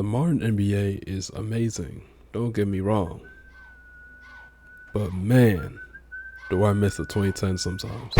The modern NBA is amazing, don't get me wrong. But man, do I miss the 2010 sometimes.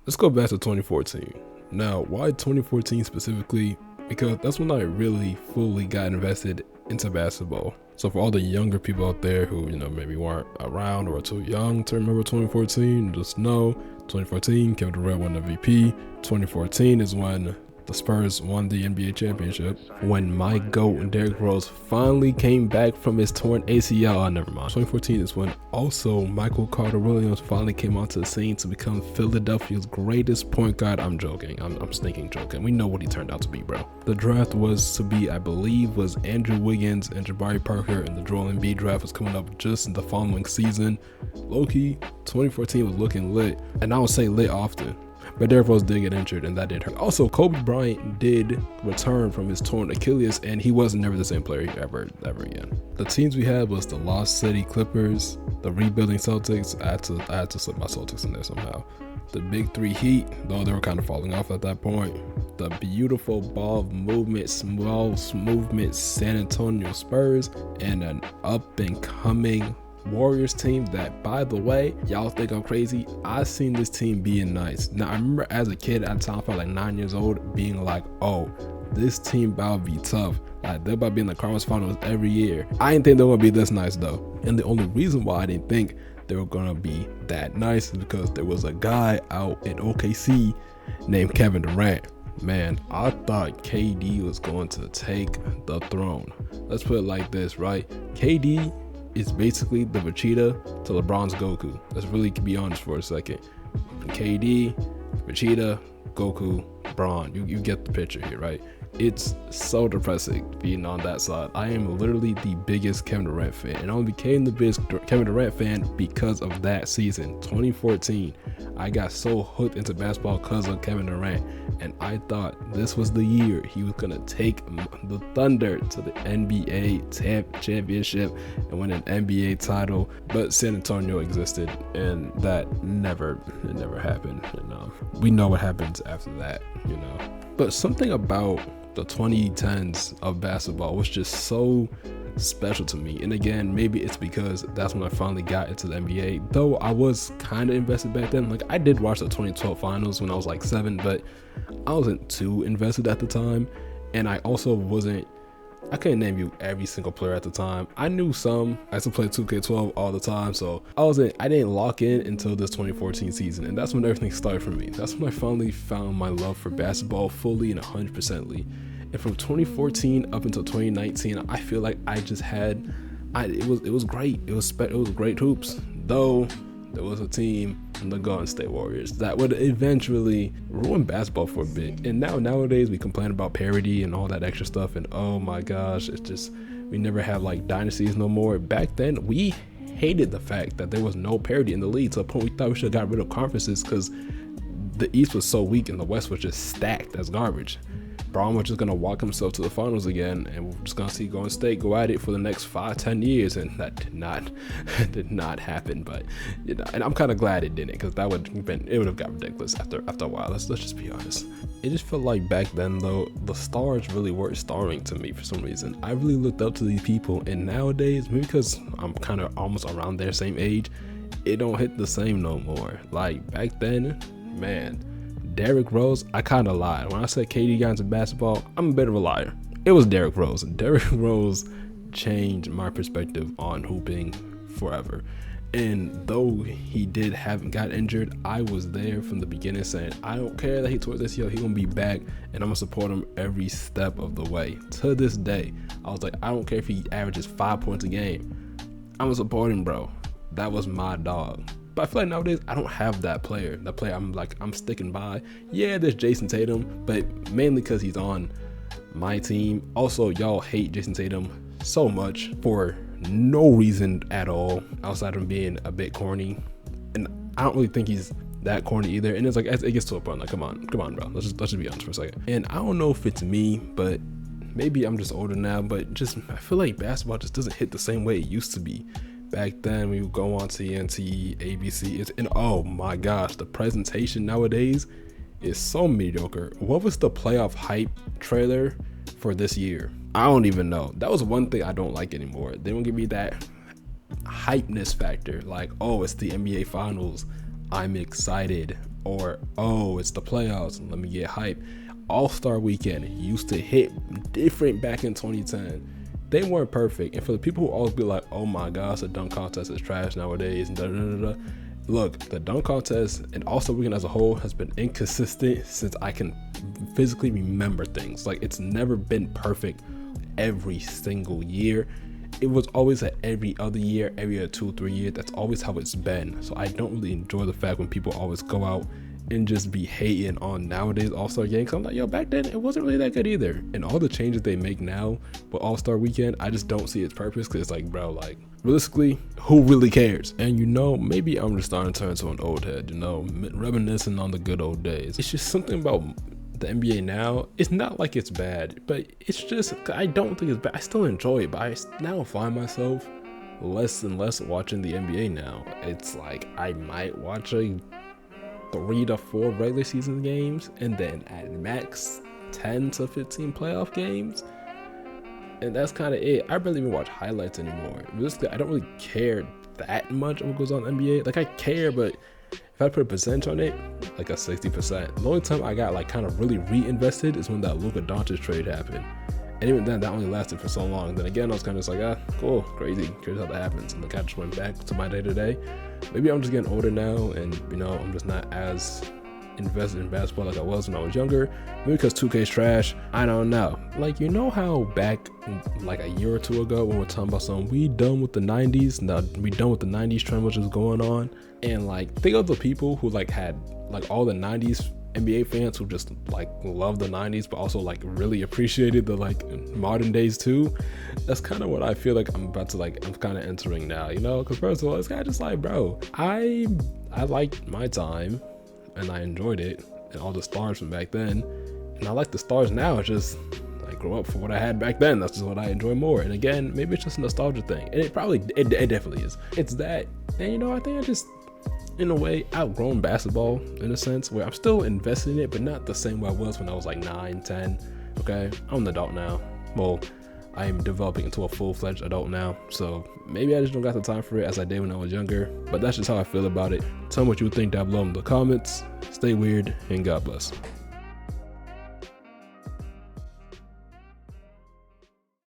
Let's go back to 2014. Now, why 2014 specifically? Because that's when I really fully got invested into basketball. So for all the younger people out there who, maybe weren't around or too young to remember 2014, just know 2014, Kevin Durant won MVP. 2014 is when the Spurs won the NBA championship. When my GOAT, Derrick Rose, finally came back from his torn ACL. Never mind. 2014 is when also Michael Carter-Williams finally came onto the scene to become Philadelphia's greatest point guard. I'm joking. I'm sneaking joking. We know what he turned out to be, bro. The draft was to be, I believe, was Andrew Wiggins and Jabari Parker, and the Joel Embiid draft was coming up just the following season. Low-key, 2014 was looking lit, and I would say lit often. But Derrick Rose did get injured, and that did hurt. Also, Kobe Bryant did return from his torn Achilles, and he wasn't never the same player ever again. The teams we had was the Lost City Clippers, the rebuilding Celtics. I had to slip my Celtics in there somehow. The Big Three Heat, though they were kind of falling off at that point. The beautiful ball movement, small movement San Antonio Spurs, and an up and coming Warriors team that, by the way, y'all think I'm crazy, I seen this team being nice. Now I remember as a kid at the time, I was like 9 years old, being like, oh, this team about to be tough. Like, they're about to be in the conference finals every year. I didn't think they were gonna be this nice though. And the only reason why I didn't think they were gonna be that nice is because there was a guy out in OKC named Kevin Durant. Man, I thought KD was going to take the throne. Let's put it like this, right? KD is basically the Vegeta to LeBron's Goku. Let's really be honest for a second. KD, Vegeta, Goku, Braun. You get the picture here, right? It's so depressing being on that side. I am literally the biggest Kevin Durant fan, and I only became the biggest Kevin Durant fan because of that season, 2014. I got so hooked into basketball because of Kevin Durant, and I thought this was the year he was gonna take the Thunder to the NBA championship and win an NBA title. But San Antonio existed, and that never happened. We know what happens after that, But something about the 2010s of basketball was just so special to me. And again, maybe it's because that's when I finally got into the NBA, though I was kind of invested back then. Like, I did watch the 2012 finals when I was like 7, but I wasn't too invested at the time. And I also I couldn't name you every single player at the time. I knew some. I used to play 2K12 all the time, so I didn't lock in until this 2014 season, and that's when everything started for me. That's when I finally found my love for basketball fully and 100%ly. And from 2014 up until 2019, I feel like I just had, it was great. It was great hoops. Though there was a team, the Golden State Warriors, that would eventually ruin basketball for a bit. And nowadays we complain about parity and all that extra stuff, and oh my gosh, it's just, we never have like dynasties no more. Back then we hated the fact that there was no parity in the league, to a point we thought we should have got rid of conferences because the East was so weak and the West was just stacked as garbage. Braun was just gonna walk himself to the finals again, and we're just gonna see Golden State go at it for the next 5-10 years, and that did not happen. But and I'm kind of glad it didn't, because it would have got ridiculous after a while. Let's just be honest. It just felt like back then though, the stars really weren't starring to me for some reason. I really looked up to these people, and nowadays, maybe because I'm kind of almost around their same age, it don't hit the same no more. Like back then, man. Derrick Rose, I kind of lied. When I said KD got into basketball, I'm a bit of a liar. It was Derrick Rose. Derrick Rose changed my perspective on hooping forever. And though he got injured, I was there from the beginning saying, I don't care that he tore this year, he's going to be back, and I'm going to support him every step of the way. To this day, I was like, I don't care if he averages 5 points a game. I'm going to support him, bro. That was my dog. But I feel like nowadays I don't have that player. That player I'm sticking by. Yeah, there's Jayson Tatum, but mainly because he's on my team. Also, y'all hate Jayson Tatum so much for no reason at all, outside of him being a bit corny. And I don't really think he's that corny either. And it's like, it gets to a point like, come on, bro. Let's just be honest for a second. And I don't know if it's me, but maybe I'm just older now, but just I feel like basketball just doesn't hit the same way it used to be. Back then, we would go on TNT, ABC, and oh my gosh, the presentation nowadays is so mediocre. What was the playoff hype trailer for this year? I don't even know. That was one thing I don't like anymore. They don't give me that hypeness factor. Like, oh, it's the NBA Finals, I'm excited. Or, oh, it's the playoffs, let me get hype. AllStar Weekend used to hit different back in 2010. They weren't perfect. And for the people who always be like, oh my gosh, the dunk contest is trash nowadays, and da da da da. Look, the dunk contest and AllStar Weekend as a whole has been inconsistent since I can physically remember things. Like, it's never been perfect every single year. It was always at every other year, every other 2-3 years. That's always how it's been. So I don't really enjoy the fact when people always go out and just be hating on nowadays All-Star Game. Cause I'm like, yo, back then it wasn't really that good either. And all the changes they make now with All-Star Weekend, I just don't see its purpose. Cause it's like, bro, like realistically, who really cares? And you know, maybe I'm just starting to turn into an old head, you know, reminiscing on the good old days. It's just something about the NBA now. It's not like it's bad, but it's just, I don't think it's bad. I still enjoy it, but I now find myself less and less watching the NBA now. It's like I might watch a 3 to 4 regular season games and then at max 10 to 15 playoff games, and that's kind of it. I barely even watch highlights anymore. Realistically, I don't really care that much on what goes on in the NBA. Like, I care, but if I put a percentage on it, like a 60%. The only time I got like kind of really reinvested is when that Luka Doncic trade happened. And even then, that only lasted for so long. Then again, I was kind of just like, cool, crazy how that happens. And the I just went back to my day to day. Maybe I'm just getting older now, and you know, I'm just not as invested in basketball like I was when I was younger. Maybe because 2K's trash. I don't know. Like, you know how back like a year or two ago when we're talking about something, we done with the 90s. Now we done with the 90s trend, which is going on. And like, think of the people who like had like all the 90s NBA fans who just like love the 90s but also like really appreciated the like modern days too. That's kind of what I feel like I'm kind of entering now, you know, because first of all, it's kind of just like, bro, I liked my time and I enjoyed it and all the stars from back then, and I like the stars now. It's just I grew up for what I had back then. That's just what I enjoy more. And again, maybe it's just a nostalgia thing, and it definitely is. It's that. And you know, I think I just in a way outgrown basketball in a sense where I'm still invested in it, but not the same way I was when I was like 9, 10. Okay, I'm an adult now. Well, I am developing into a full-fledged adult now, so maybe I just don't got the time for it as I did when I was younger. But that's just how I feel about it. Tell me what you think down below in the comments. Stay weird and God bless.